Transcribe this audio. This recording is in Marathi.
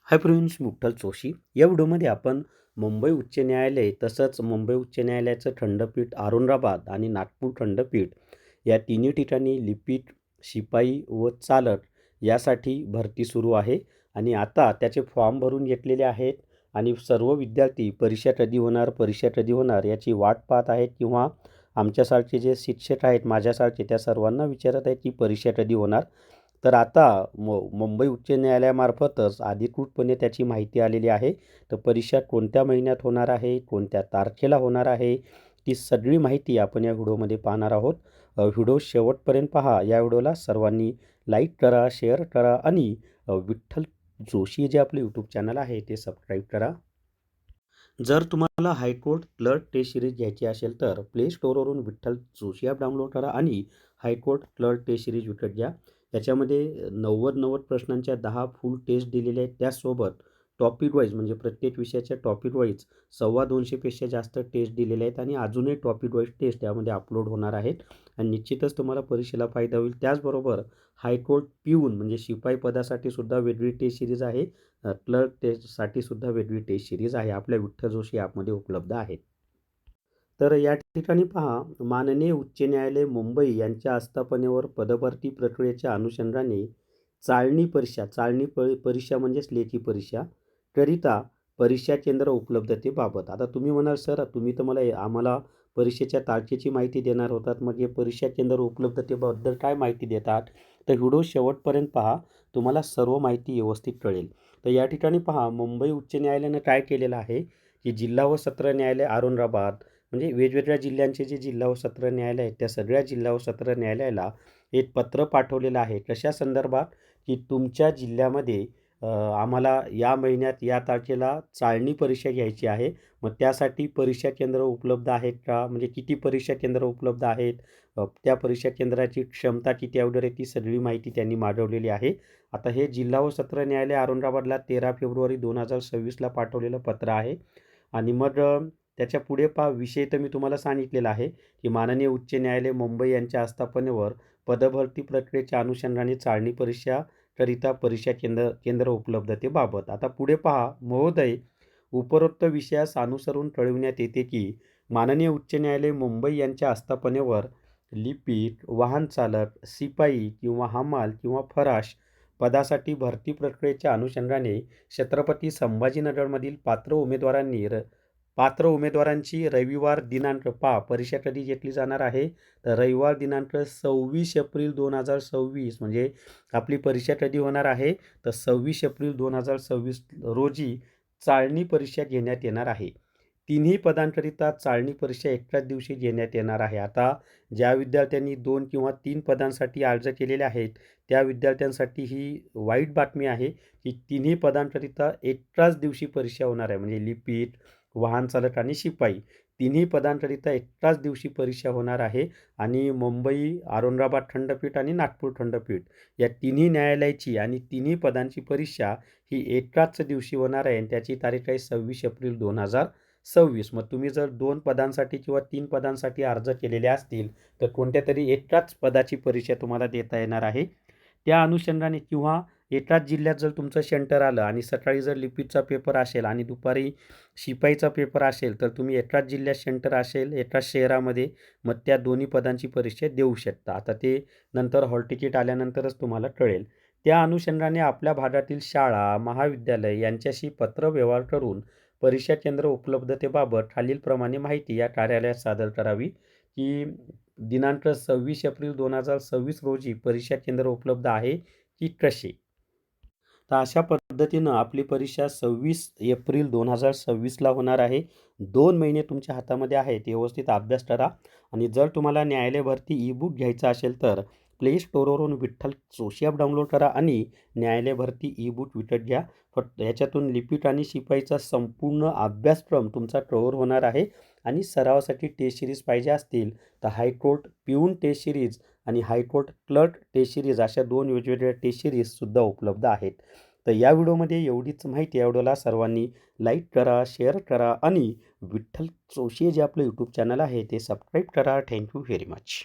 Hi friends, मुठ्ठल Joshi. या व्हिडिओमध्ये आपण मुंबई उच्च न्यायालय तसंच मुंबई उच्च न्यायालयाचं खंडपीठ औरंगाबाद आणि नागपूर खंडपीठ या तिन्ही ठिकाणी लिपिक, शिपाई व चालक यासाठी भरती सुरू आहे आणि आता त्याचे फॉर्म भरून घेतलेले आहेत आणि सर्व विद्यार्थी परीक्षा कधी होणार याची वाट पाहत आहेत किंवा आमच्यासारखे जे शिक्षक आहेत माझ्यासारखे त्या सर्वांना विचारत आहेत की परीक्षा कधी होणार. तर आता मुंबई उच्च न्यायालयामार्फतच अधिकृतपणे त्याची माहिती आलेली आहे. तर परीक्षा कोणत्या महिन्यात होणार आहे, कोणत्या तारखेला होणार आहे, ती सगळी माहिती आपण या व्हिडिओमध्ये पाहणार आहोत. व्हिडिओ शेवटपर्यंत पहा. या व्हिडिओला सर्वांनी लाईक करा, शेअर करा आणि विठ्ठल जोशी जे आपले यूट्यूब चॅनल आहे ते सबस्क्राईब करा. जर तुम्हाला हायकोर्ट क्लर्क टेस्ट सिरीज घ्यायची असेल तर प्ले स्टोअरवरून विठ्ठल जोशी ॲप डाउनलोड करा आणि हायकोर्ट क्लर्क टेस्ट सिरीज विकत घ्या. याच्यामध्ये 90 प्रश्नांच्या 10 फुल टेस्ट दिलेल्या आहेत. त्याचसोबत टॉपिक वाईज म्हणजे प्रत्येक विषयाच्या टॉपिक वाईज 250पेक्षा जास्त टेस्ट दिलेल्या आहेत आणि अजूनही टॉपिक वाईज टेस्ट यामध्ये अपलोड होणार आहेत आणि निश्चितच तुम्हाला परीक्षेला फायदा होईल. त्याचबरोबर हायकोर्ट पिऊन म्हणजे शिपाई पदासाठी सुद्धा वेगळी टेस्ट सिरीज आहे. क्लर्क टेस्टसाठी सुद्धा वेगळी टेस्ट सिरीज आहे, आपल्या विठ्ठल जोशी ॲपमध्ये उपलब्ध आहेत. तर या ठिकाणी पहा, माननीय उच्च न्यायालय मुंबई यांच्या आस्थापनेवर पदभरती प्रक्रियेच्या अनुषंगाने परीक्षा म्हणजेच लेखी परीक्षा करिता परीक्षा केंद्र उपलब्धतेबाबत. आता तुम्ही म्हणाल सर, तुम्ही तर आम्हाला परीक्षेच्या तारखेची माहिती देणार होतात, मग हे परीक्षा केंद्र उपलब्धतेबद्दल काय माहिती देतात? तर व्हिडिओ शेवटपर्यंत पहा, तुम्हाला सर्व माहिती व्यवस्थित कळेल. तर या ठिकाणी पहा, मुंबई उच्च न्यायालयानं काय केलेलं आहे की जिल्हा व सत्र न्यायालय औरंगाबाद म्हणजे वेगवेगळ्या जिल्ह्यांचे जे जिल्हा व सत्र न्यायालय आहेत त्या सगळ्या जिल्हा व सत्र न्यायालयाला एक पत्र पाठवलेलं आहे. कशा संदर्भात? की तुमच्या जिल्ह्यामध्ये आम्हाला या महिन्यात या तारखेला चाळणी परीक्षा घ्यायची आहे. मग त्यासाठी परीक्षा केंद्र उपलब्ध आहेत का? म्हणजे किती परीक्षा केंद्र उपलब्ध आहेत, त्या परीक्षा केंद्राची क्षमता किती आहे वगैरे ती सगळी माहिती त्यांनी मागवलेली आहे. आता हे जिल्हा व सत्र न्यायालय औरंगाबादला 13 फेब्रुवारी 2026ला पाठवलेलं पत्र आहे. आणि मग त्याच्या पुढे पहा, विषय तर मी तुम्हाला सांगितलेला आहे की माननीय उच्च न्यायालय मुंबई यांच्या आस्थापनेवर पदभरती प्रक्रियेच्या अनुषंगाने चाळणी परीक्षा करिता परीक्षा केंद्र उपलब्धतेबाबत. आता पुढे पहा, महोदय, उपरोक्त विषयास अनुसरून कळविण्यात येते की माननीय उच्च न्यायालय मुंबई यांच्या आस्थापनेवर लिपिक, वाहन चालक, शिपाई किंवा हमाल किंवा फराश पदासाठी भरती प्रक्रियेच्या अनुषंगाने छत्रपती संभाजीनगरमधील पात्र उमेदवारांची रविवार दिनांक पहा, परीक्षा कधी घेतली जाणार आहे तर रविवार दिनांक 26 एप्रिल 2026 म्हणजे आपली परीक्षा कधी होणार आहे तर 26 एप्रिल 2026 रोजी चाळणी परीक्षा घेण्यात येणार आहे. तिन्ही पदांकरिता चाळणी परीक्षा एकाच दिवशी घेण्यात येणार आहे. आता ज्या विद्यार्थ्यांनी 2 किंवा 3 पदांसाठी अर्ज केलेले आहेत त्या विद्यार्थ्यांसाठी ही वाईट बातमी आहे की तिन्ही पदांकरिता एकाच दिवशी परीक्षा होणार आहे. म्हणजे लिपिक, वाहन चालक आणि शिपाई तिन्ही पदांकरिता एकाच दिवशी परीक्षा होणार आहे आणि मुंबई, औरंगाबाद खंडपीठ आणि नागपूर खंडपीठ या तिन्ही न्यायालयाची आणि तिन्ही पदांची परीक्षा ही एकाच दिवशी होणार आहे आणि त्याची तारीख आहे 26 एप्रिल 2026. मग तुम्ही जर 2 पदांसाठी किंवा 3 पदांसाठी अर्ज केलेले असतील तर कोणत्या तरी एकाच पदाची परीक्षा तुम्हाला देता येणार आहे. त्या अनुषंगाने किंवा एकाच जिल्ह्यात जर तुमचं सेंटर आलं आणि सकाळी जर लिपिकचा पेपर असेल आणि दुपारी शिपाईचा पेपर असेल तर तुम्ही एकाच जिल्ह्यात सेंटर असेल एकाच शहरामध्ये, मग त्या दोन्ही पदांची परीक्षा देऊ शकता. आता ते नंतर हॉल तिकीट आल्यानंतरच तुम्हाला कळेल. त्या अनुषंगाने आपल्या भागातील शाळा, महाविद्यालय यांच्याशी पत्रव्यवहार करून परीक्षा केंद्र उपलब्धतेबाबत खालीलप्रमाणे माहिती या कार्यालयात सादर करावी की दिनांक 26 एप्रिल 2026 रोजी परीक्षा केंद्र उपलब्ध आहे की कसे. तर अशा पद्धतीनं आपली परीक्षा 26 एप्रिल 2026ला होणार आहे. 2 महिने तुमच्या हातामध्ये आहेत, व्यवस्थित अभ्यास करा. आणि जर तुम्हाला न्यायालय भरती ई बुक घ्यायचं असेल तर प्ले स्टोअरवरून विठ्ठल जोशी ॲप डाउनलोड करा आणि न्यायालय भरती ई बुक विकत घ्या. फक्त याच्यातून लिपिक आणि शिपाईचा संपूर्ण अभ्यासक्रम तुमचा कव्हर होणार आहे. आणि सरावासाठी टेस्ट सिरीज पाहिजे असतील तर हायकोर्ट पिऊन टेस्ट सिरीज आणि हायकोर्ट क्लर्क टेस्ट सिरीज अशा 2 वेगवेगळ्या टेस्ट सिरीजसुद्धा उपलब्ध आहेत. तर या व्हिडिओमध्ये एवढीच माहिती. या व्हिडिओला सर्वांनी लाईक करा, शेअर करा आणि विठ्ठल जोशी जे आपलं यूट्यूब चॅनल आहे ते सबस्क्राईब करा. Thank you very much.